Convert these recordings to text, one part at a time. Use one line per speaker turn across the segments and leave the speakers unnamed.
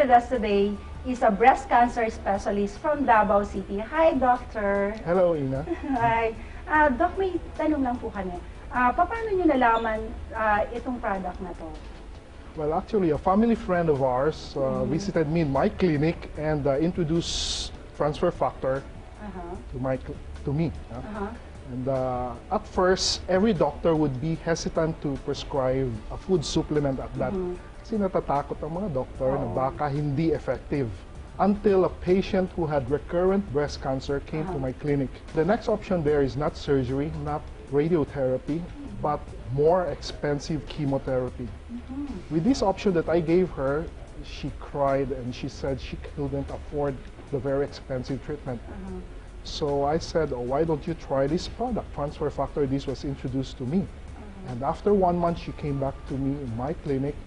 with us today is a breast cancer specialist from Davao City. Hi, Doctor.
Hello, Ina.
Hi. Doc, may tanong lang po kami. Paano nyo nalaman itong product na to?
Well, actually, a family friend of ours visited me in my clinic and introduced transfer factor to me. And at first, every doctor would be hesitant to prescribe a food supplement at that. Kasi natatakot ang mga doktor na baka hindi effective. Until a patient who had recurrent breast cancer came to my clinic. The next option there is not surgery, not radiotherapy, but more expensive chemotherapy. With this option that I gave her, she cried and she said she couldn't afford the very expensive treatment. So I said, oh, why don't you try this product, Transfer Factor? This was introduced to me. And after 1 month, she came back to me in my clinic,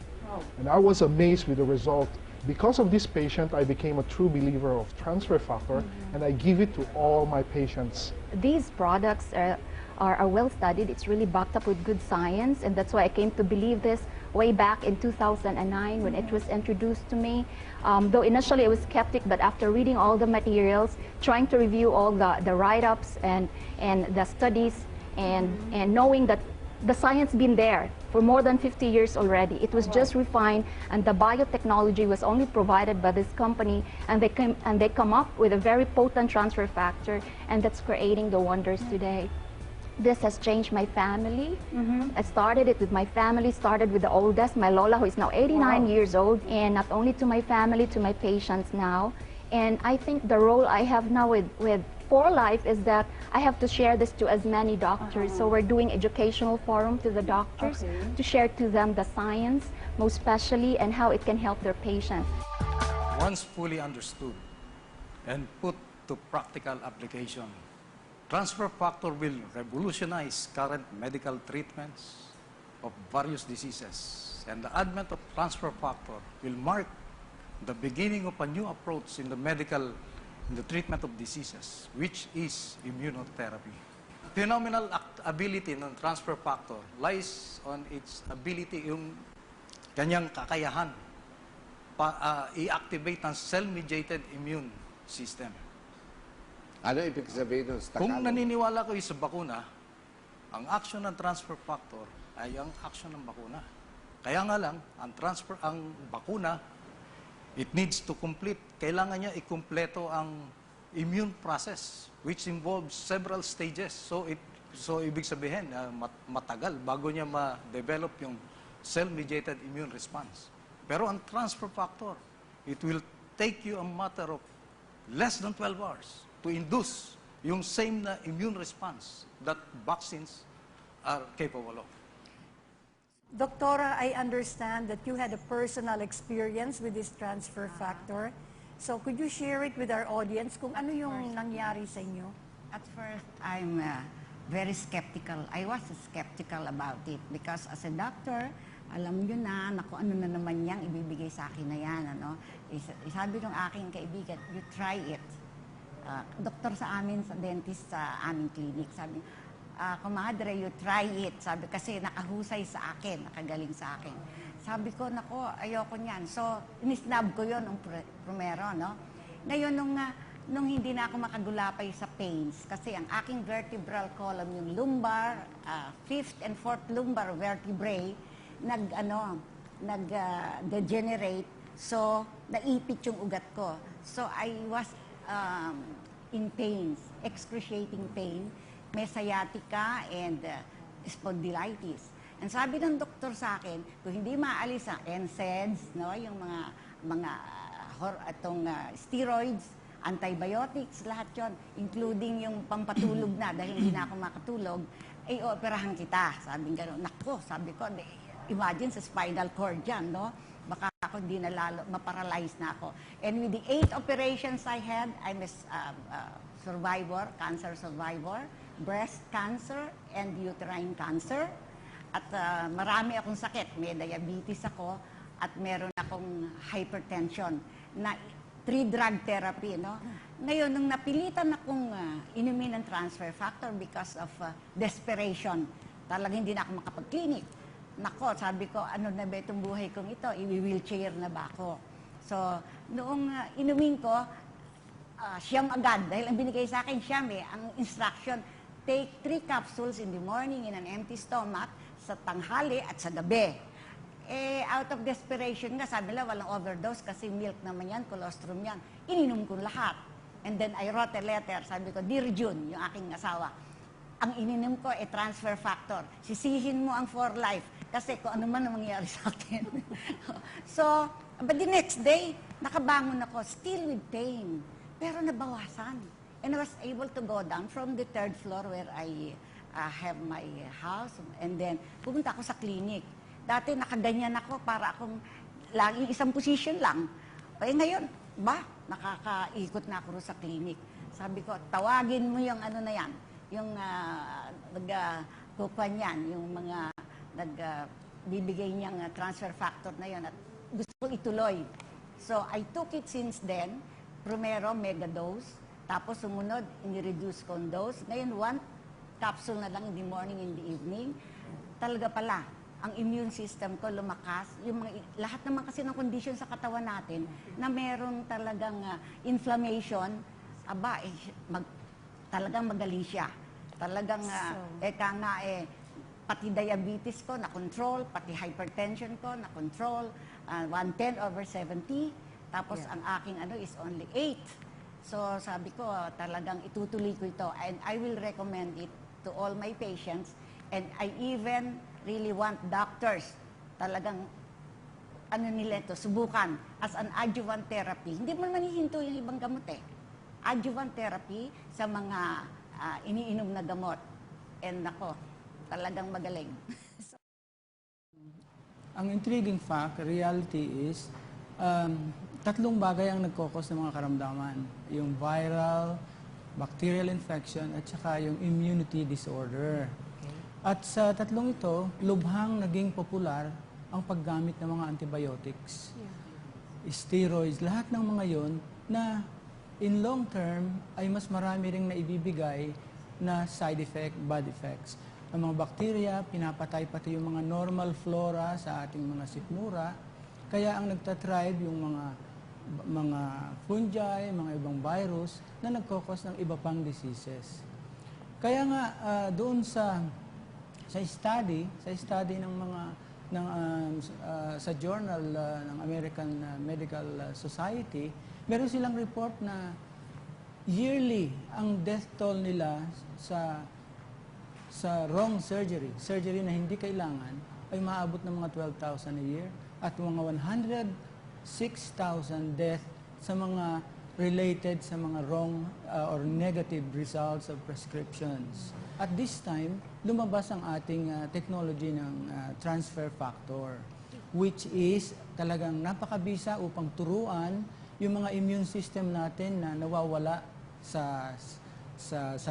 and I was amazed with the result. Because of this patient, I became a true believer of Transfer Factor, and I give it to all my patients.
These products are well studied. It's really backed up with good science, and that's why I came to believe this way back in 2009 when it was introduced to me. Though initially I was skeptic, but after reading all the materials, trying to review all the write-ups and the studies, and knowing that the science been there for more than 50 years already. It was just refined, and the biotechnology was only provided by this company, and they come up with a very potent transfer factor, and that's creating the wonders today. This has changed my family. I started it with my family, started with the oldest, my Lola, who is now 89 years old, and not only to my family, to my patients now. And I think the role I have now with For Life is that I have to share this to as many doctors. So we're doing educational forum to the doctors to share to them the science, most especially, and how it can help their patients.
Once fully understood and put to practical application, Transfer Factor will revolutionize current medical treatments of various diseases, and the advent of Transfer Factor will mark the beginning of a new approach in the treatment of diseases, which is immunotherapy. Phenomenal ability ng Transfer Factor lies on its ability, yung kanyang kakayahan i-activate ang cell-mediated immune system.
Ano ibig sabihin ng Tagalog?
Kung naniniwala kayo sa bakuna, ang action ng transfer factor ay ang action ng bakuna. Kaya nga lang, ang bakuna, it needs to complete. Kailangan niya ikumpleto ang immune process, which involves several stages. So ibig sabihin, matagal bago niya ma-develop yung cell-mediated immune response. Pero ang transfer factor, it will take you a matter of less than 12 hours to induce yung same na immune response that vaccines are capable of.
Doctora, I understand that you had a personal experience with this transfer factor. So could you share it with our audience kung ano yung nangyari sa inyo?
At first, I'm very skeptical. I was skeptical about it because as a doctor, alam nyo na kung ano na naman niyang ibibigay sa akin na yan. Ano? Sabi ng aking kaibigan, you try it. Doktor sa amin, sa dentist sa aming clinic, sabi, comadre, you try it. Sabi, kasi nakahusay sa akin, nakagaling sa akin. Sabi ko, nako, ayoko niyan. So, inisnab ko yun nung primero, no? Ngayon, nung hindi na ako makagulapay sa pains, kasi ang aking vertebral column, yung lumbar, 5th and 4th lumbar vertebrae, nag-degenerate. So, naipit yung ugat ko. So, I was in pains, excruciating pain, may sciatica and spondylitis. And sabi ng doktor sa akin, kung hindi maalis ang NSAIDs, no, yung mga steroids, antibiotics, lahat yon, including yung pampatulog na dahil hindi na ako makatulog, ay operahan kita. Sabi gano'n, nako, sabi ko, imagine sa spinal cord yan, no? Baka ako hindi na lalo, maparalyze na ako. And with the 8 operations I had, I'm a survivor, cancer survivor, breast cancer and uterine cancer. At marami akong sakit. May diabetes ako at meron akong hypertension na 3-drug therapy. No? Ngayon, nung napilitan akong inumin ng transfer factor because of desperation, talagang hindi na ako makapag-clinic. Nako, sabi ko, ano na ba itong buhay kong ito? I-wheelchair na ba ako? So, noong inumin ko, siyam agad. Dahil ang binigay sa akin, siyam ang instruction, take 3 capsules in the morning in an empty stomach, sa tanghali at sa gabi. Out of desperation nga, sabi nila walang overdose kasi milk naman yan, colostrum yan. Ininom ko lahat. And then I wrote a letter, sabi ko, Dear June, yung aking asawa, ang ininom ko transfer factor. Sisihin mo ang for life kasi kung ano man ang mangyayari sa akin. So, but the next day, nakabangon ako, still with pain. Pero nabawasan. And I was able to go down from the 3rd floor where I have my house. And then, pumunta ako sa clinic. Dati nakaganyan ako para akong laging isang position lang. Ngayon, nakakaikot na ako sa clinic. Sabi ko, tawagin mo yung ano na yan, yung nagkukuha niyan, yung mga nagbibigay niyang transfer factor na yan at gusto ko ituloy. So, I took it since then. Primero, mega dose. Tapos, sumunod, ini-reduce ko ang dose. Ngayon, 1 capsule na lang in the morning, in the evening. Talaga pala, ang immune system ko lumakas. Yung lahat naman kasi ng condition sa katawan natin na meron talagang inflammation, talagang magaling siya. Talagang, pati diabetes ko na-control, pati hypertension ko na-control, 110/70. Tapos ang aking is only 8. So sabi ko, talagang itutuloy ko ito. And I will recommend it to all my patients. And I even really want doctors talagang nila ito, subukan as an adjuvant therapy. Hindi mo naman hihinto yung ibang gamot Adjuvant therapy sa mga iniinom na gamot. And ako, talagang magaling.
Ang intriguing fact, reality is, 3 bagay ang nagkokos ng mga karamdaman. Yung viral, bacterial infection, at saka yung immunity disorder. At sa 3 ito, lubhang naging popular ang paggamit ng mga antibiotics, steroids, lahat ng mga yon na in long term ay mas marami ring naibibigay na side effect, bad effects. Ang mga bacteria, pinapatay pati yung mga normal flora sa ating mga sikmura, kaya ang nagtatribe yung mga fungi, mga ibang virus na nagkokos ng iba pang diseases. Kaya nga doon sa study ng mga sa journal ng American Medical Society, meron silang report na yearly ang death toll nila sa wrong surgery na hindi kailangan, ay maabot ng mga 12,000 a year at mga 106,000 death sa mga related sa mga wrong or negative results of prescriptions. At this time, lumabas ang ating technology ng transfer factor, which is talagang napakabisa upang turuan yung mga immune system natin na nawawala sa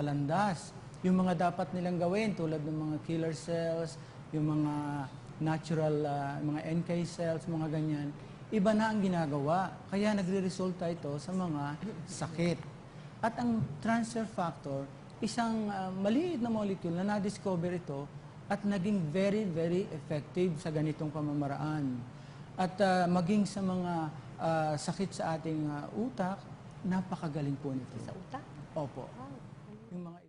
landas. Yung mga dapat nilang gawin tulad ng mga killer cells, yung mga natural, mga NK cells, mga ganyan, iba na ang ginagawa. Kaya nagre-resulta ito sa mga sakit. At ang transfer factor, isang maliit na molecule na na-discover ito at naging very, very effective sa ganitong pamamaraan. At maging sa mga sakit sa ating utak, napakagaling po nito.
Sa utak?
Opo. Yung mga